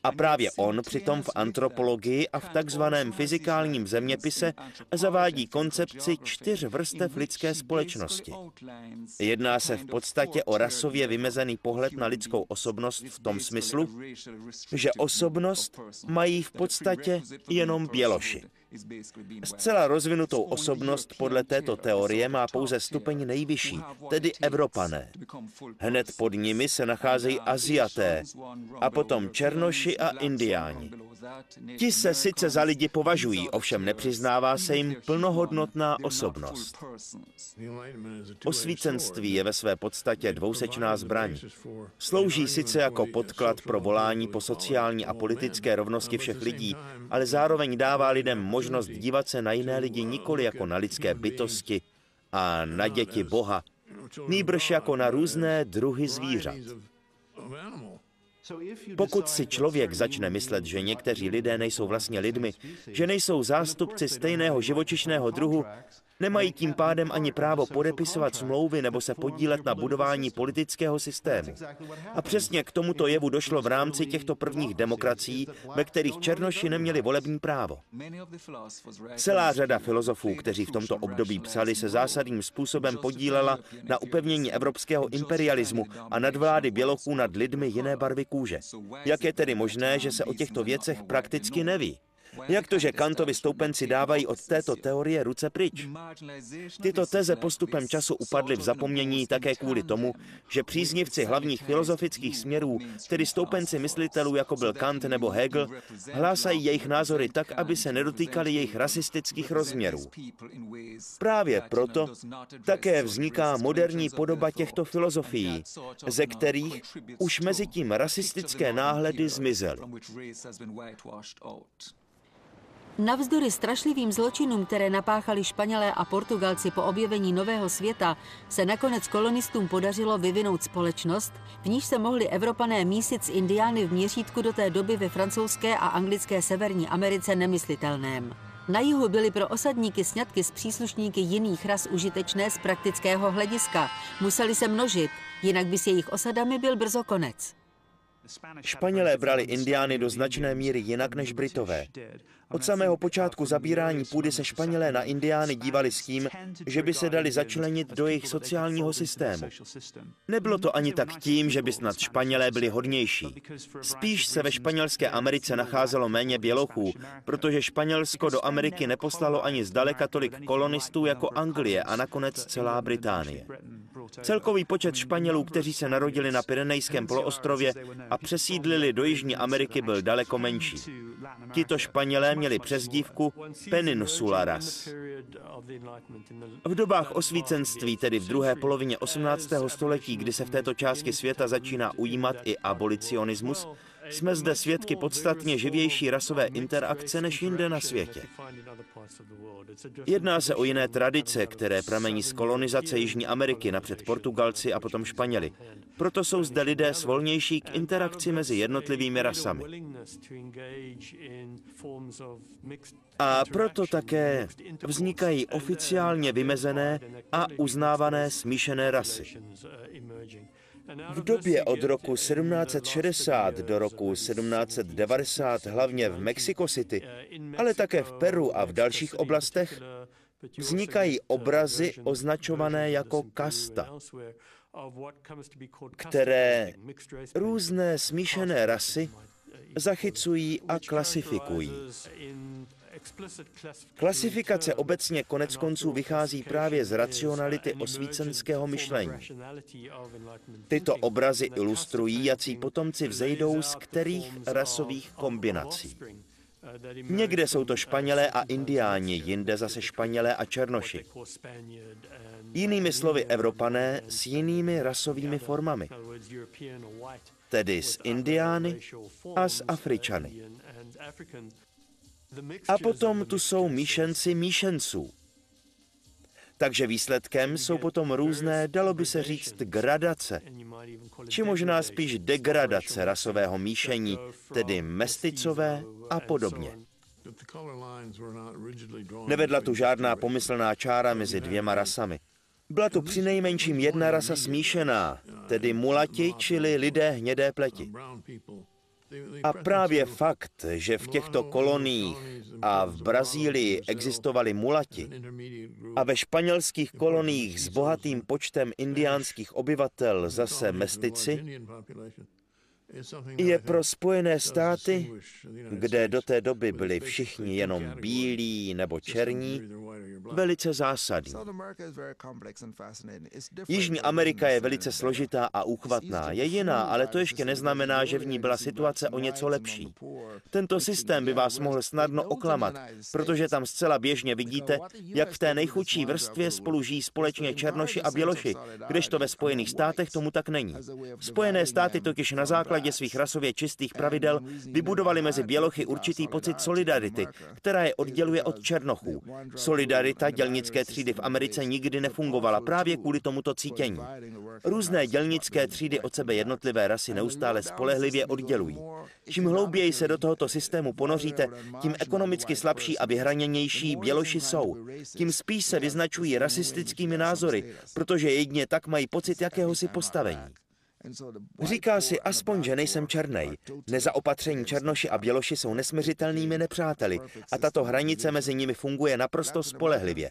A právě on přitom v antropologii a v takzvaném fyzikálním zeměpise zavádí koncepci 4 vrstev lidské společnosti. Jedná se v podstatě o rasově vymezený pohled na lidskou osobnost v tom smyslu, že osobnost mají v podstatě jenom běloši. Zcela rozvinutou osobnost podle této teorie má pouze stupeň nejvyšší, tedy Evropané. Hned pod nimi se nacházejí Aziaté a potom Černoši a Indiáni. Ti se sice za lidi považují, ovšem nepřiznává se jim plnohodnotná osobnost. Osvícenství je ve své podstatě dvousečná zbraň. Slouží sice jako podklad pro volání po sociální a politické rovnosti všech lidí, ale zároveň dává lidem možnost dívat se na jiné lidi nikoli jako na lidské bytosti a na děti Boha, nýbrž jako na různé druhy zvířat. Pokud si člověk začne myslet, že někteří lidé nejsou vlastně lidmi, že nejsou zástupci stejného živočišného druhu, nemají tím pádem ani právo podepisovat smlouvy nebo se podílet na budování politického systému. A přesně k tomuto jevu došlo v rámci těchto prvních demokracií, ve kterých černoši neměli volební právo. Celá řada filozofů, kteří v tomto období psali, se zásadním způsobem podílela na upevnění evropského imperialismu a nadvlády bělochů nad lidmi jiné barvy kůže. Jak je tedy možné, že se o těchto věcech prakticky neví? Jak to, že Kantovi stoupenci dávají od této teorie ruce pryč? Tyto teze postupem času upadly v zapomnění také kvůli tomu, že příznivci hlavních filozofických směrů, tedy stoupenci myslitelů, jako byl Kant nebo Hegel, hlásají jejich názory tak, aby se nedotýkali jejich rasistických rozměrů. Právě proto také vzniká moderní podoba těchto filozofií, ze kterých už mezi tím rasistické náhledy zmizely. Navzdory strašlivým zločinům, které napáchali Španělé a Portugalci po objevení Nového světa, se nakonec kolonistům podařilo vyvinout společnost, v níž se mohli Evropané mísit s Indiány v měřítku do té doby ve francouzské a anglické Severní Americe nemyslitelném. Na jihu byly pro osadníky sňatky s příslušníky jiných ras užitečné z praktického hlediska. Museli se množit, jinak by s jejich osadami byl brzo konec. Španělé brali Indiány do značné míry jinak než Britové. Od samého počátku zabírání půdy se Španělé na Indiány dívali s tím, že by se dali začlenit do jejich sociálního systému. Nebylo to ani tak tím, že by snad Španělé byli hodnější. Spíš se ve španělské Americe nacházelo méně bělochů, protože Španělsko do Ameriky neposlalo ani zdaleka tolik kolonistů jako Anglie a nakonec celá Británie. Celkový počet Španělů, kteří se narodili na Pyrenejském poloostrově a přesídlili do Jižní Ameriky, byl daleko menší. Tito Španělé měli přezdívku Peninsularas. V dobách osvícenství, tedy v druhé polovině 18. století, kdy se v této části světa začíná ujímat i abolicionismus, jsme zde svědky podstatně živější rasové interakce než jinde na světě. Jedná se o jiné tradice, které pramení z kolonizace Jižní Ameriky, napřed Portugalci a potom Španěli. Proto jsou zde lidé svolnější k interakci mezi jednotlivými rasami. A proto také vznikají oficiálně vymezené a uznávané smíšené rasy. V době od roku 1760 do roku 1790, hlavně v Mexico City, ale také v Peru a v dalších oblastech, vznikají obrazy označované jako kasta, které různé smíšené rasy zachycují a klasifikují. Klasifikace obecně koneckonců vychází právě z racionality osvícenského myšlení. Tyto obrazy ilustrují, jací potomci vzejdou z kterých rasových kombinací. Někde jsou to Španělé a Indiáni, jinde zase Španělé a Černoši. Jinými slovy Evropané s jinými rasovými formami, tedy s Indiány a s Afričany. A potom tu jsou míšenci míšenců. Takže výsledkem jsou potom různé, dalo by se říct, gradace, či možná spíš degradace rasového míšení, tedy mesticové a podobně. Nevedla tu žádná pomyslná čára mezi dvěma rasami. Byla tu přinejmenším jedna rasa smíšená, tedy mulati, čili lidé hnědé pleti. A právě fakt, že v těchto koloniích a v Brazílii existovali mulati a ve španělských koloniích s bohatým počtem indiánských obyvatel zase mestici, je pro Spojené státy, kde do té doby byli všichni jenom bílí nebo černí, velice zásadní. Jižní Amerika je velice složitá a úchvatná. Je jiná, ale to ještě neznamená, že v ní byla situace o něco lepší. Tento systém by vás mohl snadno oklamat, protože tam zcela běžně vidíte, jak v té nejchudší vrstvě spolu žijí společně černoši a běloši, kdežto ve Spojených státech tomu tak není. Spojené státy totiž na základě svých rasově čistých pravidel vybudovali mezi bělochy určitý pocit solidarity, která je odděluje od černochů. Solidarita dělnické třídy v Americe nikdy nefungovala právě kvůli tomuto cítění. Různé dělnické třídy od sebe jednotlivé rasy neustále spolehlivě oddělují. Čím hlouběji se do tohoto systému ponoříte, tím ekonomicky slabší a vyhraněnější běloši jsou. Tím spíš se vyznačují rasistickými názory, protože jedině tak mají pocit jakéhosi postavení. Říká si aspoň, že nejsem černej. Nezaopatření černoši a běloši jsou nesmiřitelnými nepřáteli a tato hranice mezi nimi funguje naprosto spolehlivě.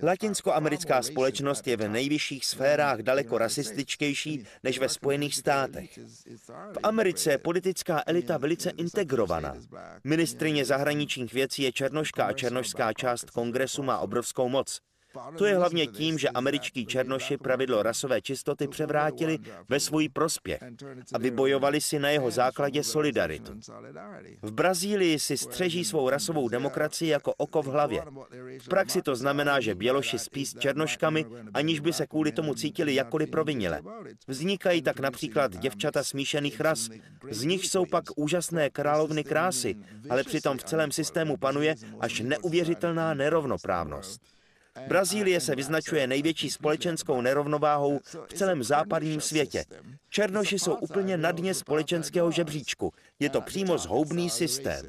Latinskoamerická společnost je v nejvyšších sférách daleko rasističtější než ve Spojených státech. V Americe je politická elita velice integrovaná. Ministryně zahraničních věcí je černoška a černošská část kongresu má obrovskou moc. To je hlavně tím, že američtí černoši pravidlo rasové čistoty převrátili ve svůj prospěch a vybojovali si na jeho základě solidaritu. V Brazílii si střeží svou rasovou demokracii jako oko v hlavě. V praxi to znamená, že běloši spí s černoškami, aniž by se kvůli tomu cítili jakkoliv provinile. Vznikají tak například děvčata smíšených ras, z nich jsou pak úžasné královny krásy, ale přitom v celém systému panuje až neuvěřitelná nerovnoprávnost. Brazílie se vyznačuje největší společenskou nerovnováhou v celém západním světě. Černoši jsou úplně na dně společenského žebříčku. Je to přímo zhoubný systém.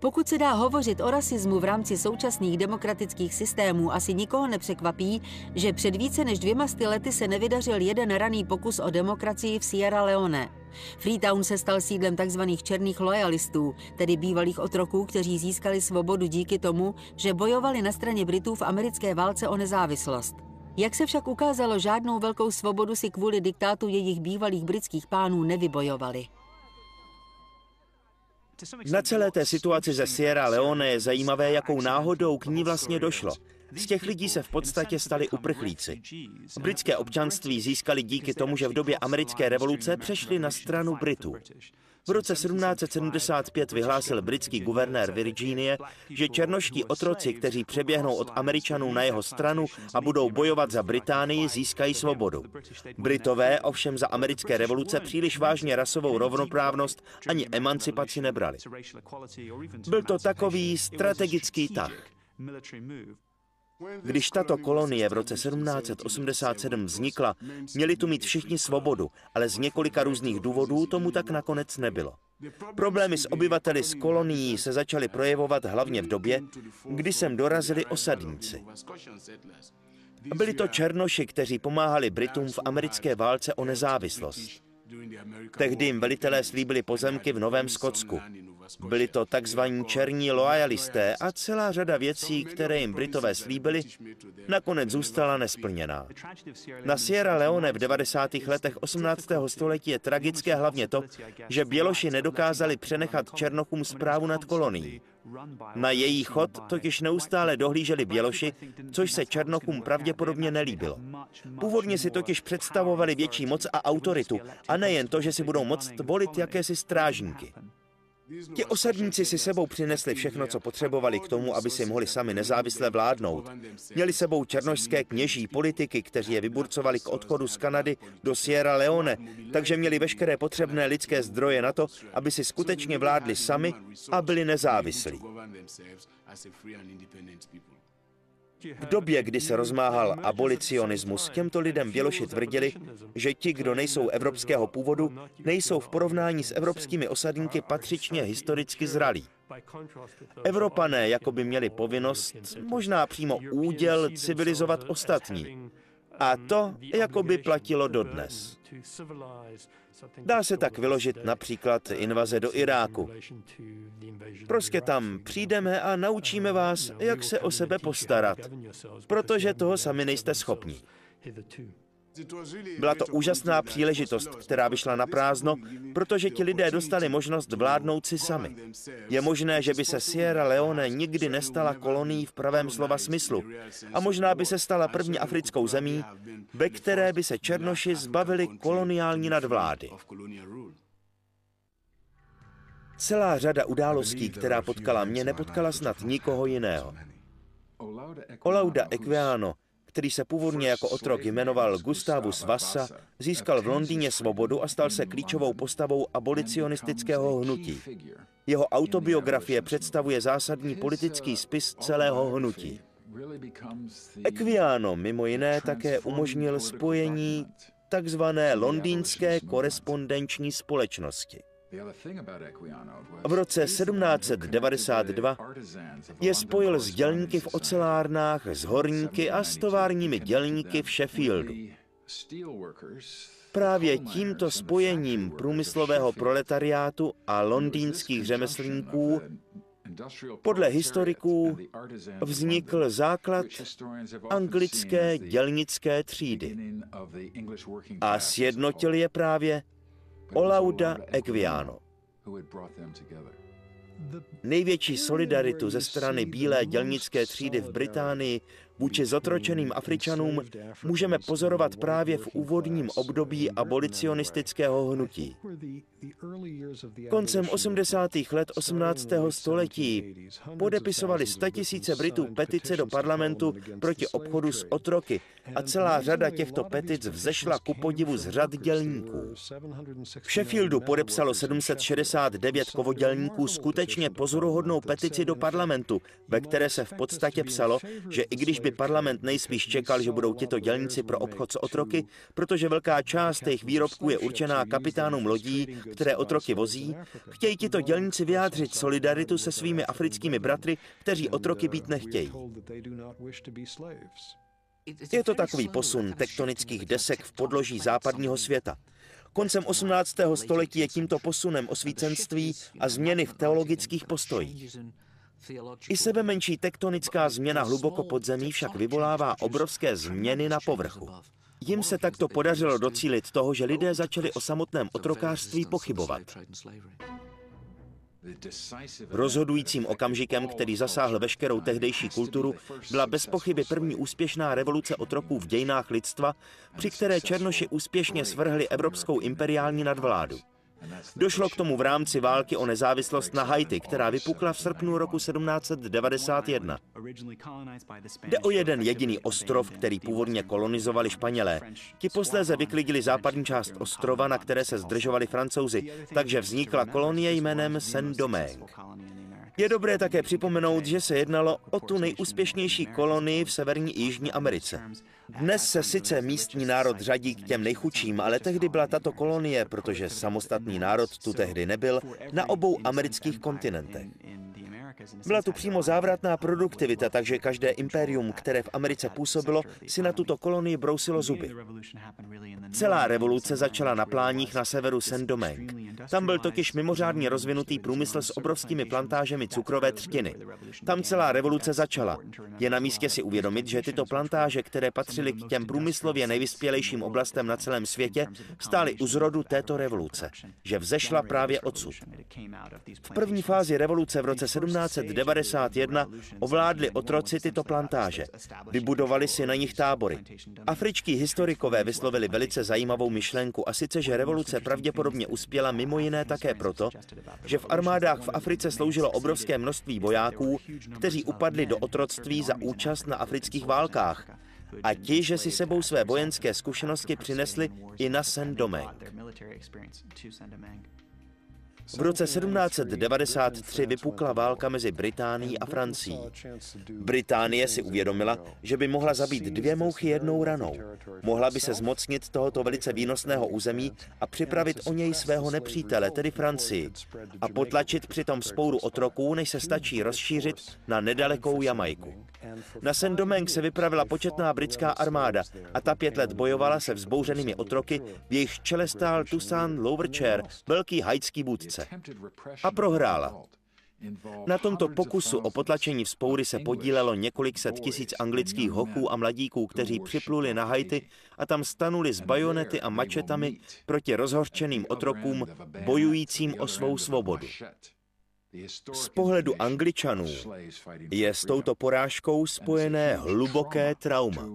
Pokud se dá hovořit o rasismu v rámci současných demokratických systémů, asi nikoho nepřekvapí, že před více než 200 lety se nevydařil jeden raný pokus o demokracii v Sierra Leone. Freetown se stal sídlem tzv. Černých lojalistů, tedy bývalých otroků, kteří získali svobodu díky tomu, že bojovali na straně Britů v americké válce o nezávislost. Jak se však ukázalo, žádnou velkou svobodu si kvůli diktátu jejich bývalých britských pánů nevybojovali. Na celé té situaci ze Sierra Leone je zajímavé, jakou náhodou k ní vlastně došlo. Z těch lidí se v podstatě stali uprchlíci. Britské občanství získali díky tomu, že v době americké revoluce přešli na stranu Britů. V roce 1775 vyhlásil britský guvernér Virginie, že černošští otroci, kteří přeběhnou od Američanů na jeho stranu a budou bojovat za Británii, získají svobodu. Britové ovšem za americké revoluce příliš vážně rasovou rovnoprávnost ani emancipaci nebrali. Byl to takový strategický tah. Když tato kolonie v roce 1787 vznikla, měli tu mít všichni svobodu, ale z několika různých důvodů tomu tak nakonec nebylo. Problémy s obyvateli z kolonií se začaly projevovat hlavně v době, kdy sem dorazili osadníci. Byli to černoši, kteří pomáhali Britům v americké válce o nezávislost. Tehdy jim velitelé slíbili pozemky v Novém Skotsku. Byli to takzvaní černí loajalisté a celá řada věcí, které jim Britové slíbili, nakonec zůstala nesplněná. Na Sierra Leone v 90. letech 18. století je tragické hlavně to, že běloši nedokázali přenechat černochům správu nad kolonií. Na její chod totiž neustále dohlíželi běloši, což se černochům pravděpodobně nelíbilo. Původně si totiž představovali větší moc a autoritu, a nejen to, že si budou moct volit jakési strážníky. Ti osadníci si sebou přinesli všechno, co potřebovali k tomu, aby si mohli sami nezávisle vládnout. Měli sebou černošské kněží, politiky, kteří je vyburcovali k odchodu z Kanady do Sierra Leone, takže měli veškeré potřebné lidské zdroje na to, aby si skutečně vládli sami a byli nezávislí. V době, kdy se rozmáhal abolicionismus, těmto lidem běloši tvrdili, že ti, kdo nejsou evropského původu, nejsou v porovnání s evropskými osadníky patřičně historicky zralí. Evropané jako by měli povinnost, možná přímo úděl, civilizovat ostatní. A to jako by platilo dodnes. Dá se tak vyložit například invaze do Iráku. Prostě tam přijdeme a naučíme vás, jak se o sebe postarat, protože toho sami nejste schopni. Byla to úžasná příležitost, která vyšla na prázdno, protože ti lidé dostali možnost vládnout si sami. Je možné, že by se Sierra Leone nikdy nestala kolonií v pravém slova smyslu a možná by se stala první africkou zemí, ve které by se černoši zbavili koloniální nadvlády. Celá řada událostí, která potkala mě, nepotkala snad nikoho jiného. Olaudah Equiano, který se původně jako otrok jmenoval Gustavus Vassa, získal v Londýně svobodu a stal se klíčovou postavou abolicionistického hnutí. Jeho autobiografie představuje zásadní politický spis celého hnutí. Equiano mimo jiné také umožnil spojení takzvané londýnské korespondenční společnosti. V roce 1792 je spojil s dělníky v ocelárnách, s horníky a s továrními dělníky v Sheffieldu. Právě tímto spojením průmyslového proletariátu a londýnských řemeslníků podle historiků vznikl základ anglické dělnické třídy a sjednotil je právě Olaudah Equiano. Největší solidaritu ze strany bílé dělnické třídy v Británii vůči zotročeným Afričanům můžeme pozorovat právě v úvodním období abolicionistického hnutí. Koncem 80. let 18. století podepisovali statisíce Britů petice do parlamentu proti obchodu s otroky a celá řada těchto petic vzešla ku podivu z řad dělníků. V Sheffieldu podepsalo 769 kovodělníků skutečně pozoruhodnou petici do parlamentu, ve které se v podstatě psalo, že i když by parlament nejspíš čekal, že budou tito dělníci pro obchod s otroky, protože velká část jejich výrobků je určená kapitánům lodí, které otroky vozí, chtějí tito dělníci vyjádřit solidaritu se svými africkými bratry, kteří otroky být nechtějí. Je to takový posun tektonických desek v podloží západního světa. Koncem 18. století je tímto posunem osvícenství a změny v teologických postojích. I sebemenší tektonická změna hluboko pod zemí však vyvolává obrovské změny na povrchu. Jim se takto podařilo docílit toho, že lidé začali o samotném otrokářství pochybovat. Rozhodujícím okamžikem, který zasáhl veškerou tehdejší kulturu, byla bezpochyby první úspěšná revoluce otroků v dějinách lidstva, při které černoši úspěšně svrhli evropskou imperiální nadvládu. Došlo k tomu v rámci války o nezávislost na Haiti, která vypukla v srpnu roku 1791. Jde o jeden jediný ostrov, který původně kolonizovali Španělé. Ti posléze vyklidili západní část ostrova, na které se zdržovali Francouzi, takže vznikla kolonie jménem Saint-Domingue. Je dobré také připomenout, že se jednalo o tu nejúspěšnější kolonii v Severní i Jižní Americe. Dnes se sice místní národ řadí k těm nejchudším, ale tehdy byla tato kolonie, protože samostatný národ tu tehdy nebyl, na obou amerických kontinentech. Byla tu přímo závratná produktivita, takže každé impérium, které v Americe působilo, si na tuto kolonii brousilo zuby. Celá revoluce začala na pláních na severu Saint-Domingue. Tam byl totiž mimořádně rozvinutý průmysl s obrovskými plantážemi cukrové třtiny. Tam celá revoluce začala. Je na místě si uvědomit, že tyto plantáže, které patřily k těm průmyslově nejvyspělejším oblastem na celém světě, stály u zrodu této revoluce, že vzešla právě odsud. V první fázi revoluce v roce 1791 ovládli otroci tyto plantáže. Vybudovali si na nich tábory. Afričtí historikové vyslovili velice zajímavou myšlenku, a sice, že revoluce pravděpodobně uspěla mimo jiné také proto, že v armádách v Africe sloužilo obrovské množství vojáků, kteří upadli do otroctví za účast na afrických válkách. A ti, že si sebou své vojenské zkušenosti přinesli i na Saint-Domingue. V roce 1793 vypukla válka mezi Británií a Francií. Británie si uvědomila, že by mohla zabít dvě mouchy jednou ranou. Mohla by se zmocnit tohoto velice výnosného území a připravit o něj svého nepřítele, tedy Francii, a potlačit přitom vzpouru otroků, než se stačí rozšířit na nedalekou Jamajku. Na Saint-Domingue se vypravila početná britská armáda a ta 5 let bojovala se vzbouřenými otroky, v jejich čele stál Toussaint Louverture, velký haitský vůdce. A prohrála. Na tomto pokusu o potlačení vzpoury se podílelo několik set tisíc anglických hochů a mladíků, kteří připluli na Haiti a tam stanuli s bajonety a mačetami proti rozhořčeným otrokům bojujícím o svou svobodu. Z pohledu Angličanů je s touto porážkou spojené hluboké trauma.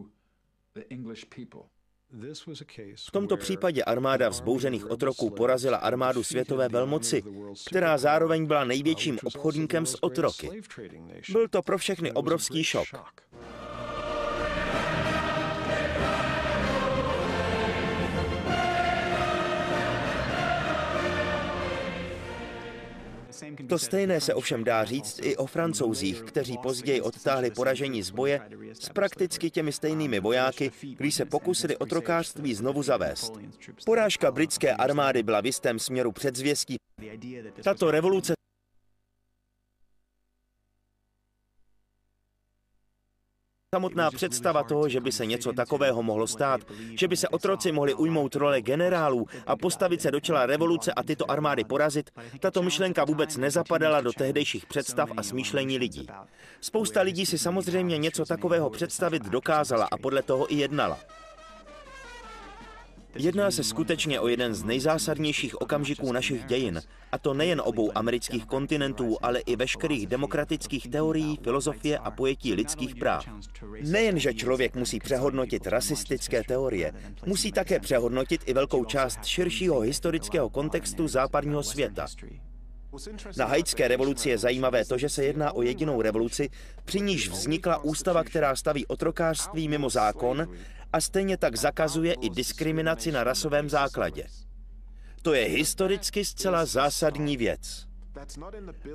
V tomto případě armáda vzbouřených otroků porazila armádu světové velmoci, která zároveň byla největším obchodníkem s otroky. Byl to pro všechny obrovský šok. To stejné se ovšem dá říct i o Francouzích, kteří později odtáhli poražení z boje s prakticky těmi stejnými vojáky, když se pokusili otrokářství znovu zavést. Porážka britské armády byla v jistém směru předzvěstí. Tato revoluce samotná představa toho, že by se něco takového mohlo stát, že by se otroci mohli ujmout role generálů a postavit se do čela revoluce a tyto armády porazit, tato myšlenka vůbec nezapadala do tehdejších představ a smýšlení lidí. Spousta lidí si samozřejmě něco takového představit dokázala a podle toho i jednala. Jedná se skutečně o jeden z nejzásadnějších okamžiků našich dějin, a to nejen obou amerických kontinentů, ale i veškerých demokratických teorií, filozofie a pojetí lidských práv. Nejen, že člověk musí přehodnotit rasistické teorie, musí také přehodnotit i velkou část širšího historického kontextu západního světa. Na haitské revoluci je zajímavé to, že se jedná o jedinou revoluci, při níž vznikla ústava, která staví otrokářství mimo zákon a stejně tak zakazuje i diskriminaci na rasovém základě. To je historicky zcela zásadní věc.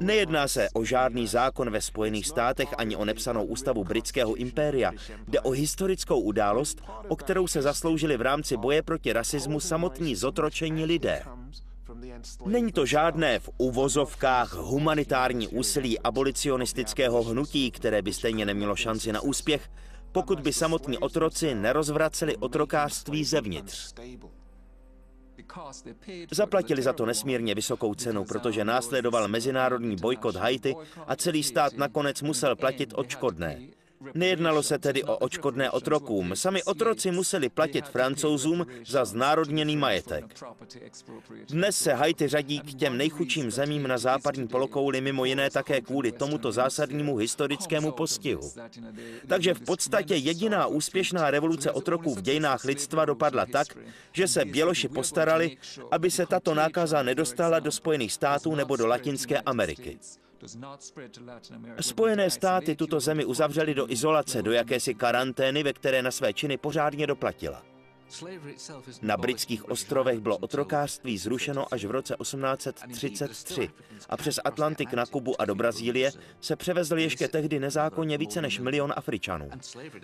Nejedná se o žádný zákon ve Spojených státech ani o nepsanou ústavu britského impéria. Jde o historickou událost, o kterou se zasloužili v rámci boje proti rasismu samotní zotročení lidé. Není to žádné v uvozovkách humanitární úsilí abolicionistického hnutí, které by stejně nemělo šanci na úspěch, pokud by samotní otroci nerozvraceli otrokářství zevnitř. Zaplatili za to nesmírně vysokou cenu, protože následoval mezinárodní bojkot Haiti a celý stát nakonec musel platit odškodné. Nejednalo se tedy o odškodné otrokům. Sami otroci museli platit Francouzům za znárodněný majetek. Dnes se Haiti řadí k těm nejchudším zemím na západní polokouli, mimo jiné také kvůli tomuto zásadnímu historickému postihu. Takže v podstatě jediná úspěšná revoluce otroků v dějinách lidstva dopadla tak, že se Běloši postarali, aby se tato nákaza nedostala do Spojených států nebo do Latinské Ameriky. Spojené státy tuto zemi uzavřely do izolace, do jakési karantény, ve které na své činy pořádně doplatila. Na britských ostrovech bylo otrokářství zrušeno až v roce 1833 a přes Atlantik na Kubu a do Brazílie se převezl ještě tehdy nezákonně více než 1 milion Afričanů.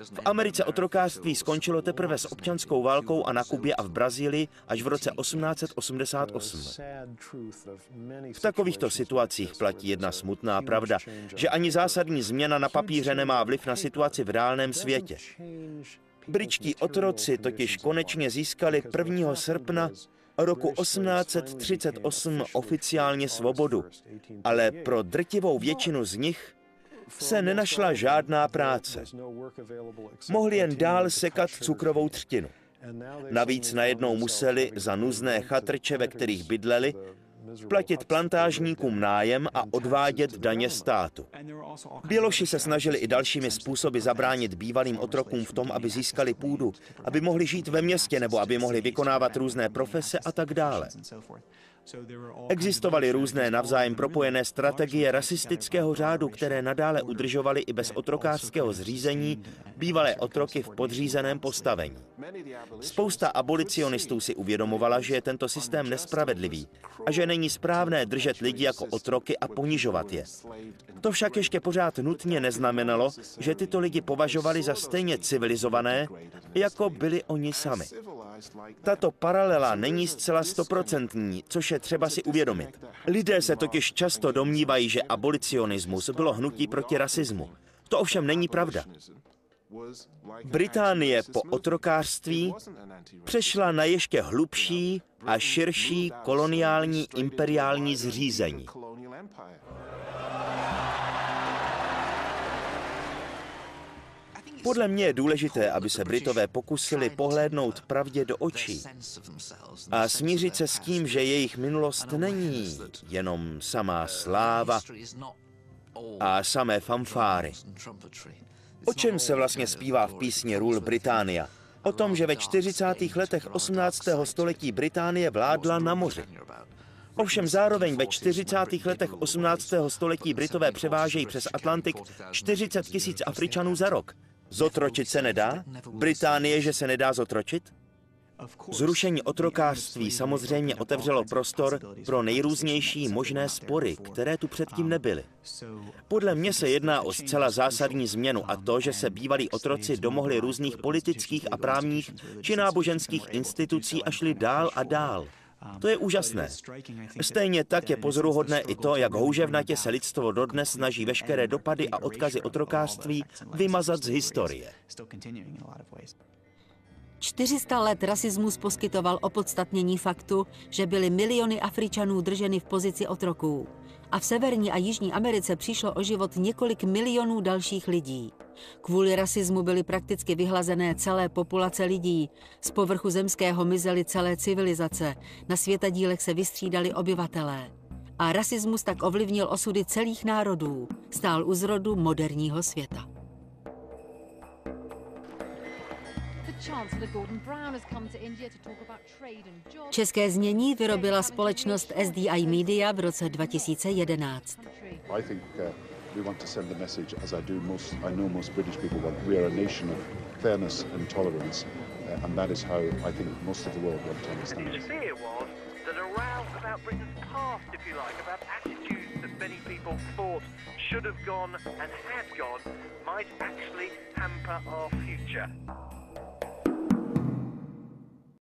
V Americe otrokářství skončilo teprve s občanskou válkou a na Kubě a v Brazílii až v roce 1888. V takovýchto situacích platí jedna smutná pravda, že ani zásadní změna na papíře nemá vliv na situaci v reálném světě. Britští otroci totiž konečně získali 1. srpna roku 1838 oficiálně svobodu, ale pro drtivou většinu z nich se nenašla žádná práce. Mohli jen dál sekat cukrovou třtinu. Navíc najednou museli za nuzné chatrče, ve kterých bydleli, platit plantážníkům nájem a odvádět daně státu. Běloši se snažili i dalšími způsoby zabránit bývalým otrokům v tom, aby získali půdu, aby mohli žít ve městě nebo aby mohli vykonávat různé profese a tak dále. Existovaly různé navzájem propojené strategie rasistického řádu, které nadále udržovaly i bez otrokářského zřízení bývalé otroky v podřízeném postavení. Spousta abolicionistů si uvědomovala, že je tento systém nespravedlivý a že není správné držet lidi jako otroky a ponižovat je. To však ještě pořád nutně neznamenalo, že tyto lidi považovali za stejně civilizované, jako byli oni sami. Tato paralela není zcela 100%, což je třeba si uvědomit. Lidé se totiž často domnívají, že abolicionismus bylo hnutí proti rasismu. To ovšem není pravda. Británie po otrokářství přešla na ještě hlubší a širší koloniální imperiální zřízení. Podle mě je důležité, aby se Britové pokusili pohlédnout pravdě do očí a smířit se s tím, že jejich minulost není jenom samá sláva a samé fanfáry. O čem se vlastně zpívá v písni Rule Britannia? O tom, že ve 40. letech 18. století Británie vládla na moři. Ovšem zároveň ve 40. letech 18. století Britové převážejí přes Atlantik 40 000 Afričanů za rok. Zotročit se nedá? Británie, že se nedá zotročit? Zrušení otrokářství samozřejmě otevřelo prostor pro nejrůznější možné spory, které tu předtím nebyly. Podle mě se jedná o zcela zásadní změnu a to, že se bývalí otroci domohli různých politických a právních či náboženských institucí a šli dál a dál. To je úžasné. Stejně tak je pozoruhodné i to, jak houževnatě se lidstvo dodnes snaží veškeré dopady a odkazy otrokářství vymazat z historie. 400 let rasismus poskytoval opodstatnění faktu, že byly miliony Afričanů drženy v pozici otroků. A v Severní a Jižní Americe přišlo o život několik milionů dalších lidí. Kvůli rasismu byly prakticky vyhlazené celé populace lidí. Z povrchu zemského mizely celé civilizace. Na světadílech se vystřídali obyvatelé. A rasismus tak ovlivnil osudy celých národů. Stál u zrodu moderního světa. České znění vyrobila společnost SDI Media v roce 2011. We want to send the message, as I know most British people want. We are a nation of fairness and tolerance, and that is how I think most of the world want to understand it. The fear was that a row about Britain's past, if you like, about attitudes that many people thought should have gone and had gone, might actually hamper our future.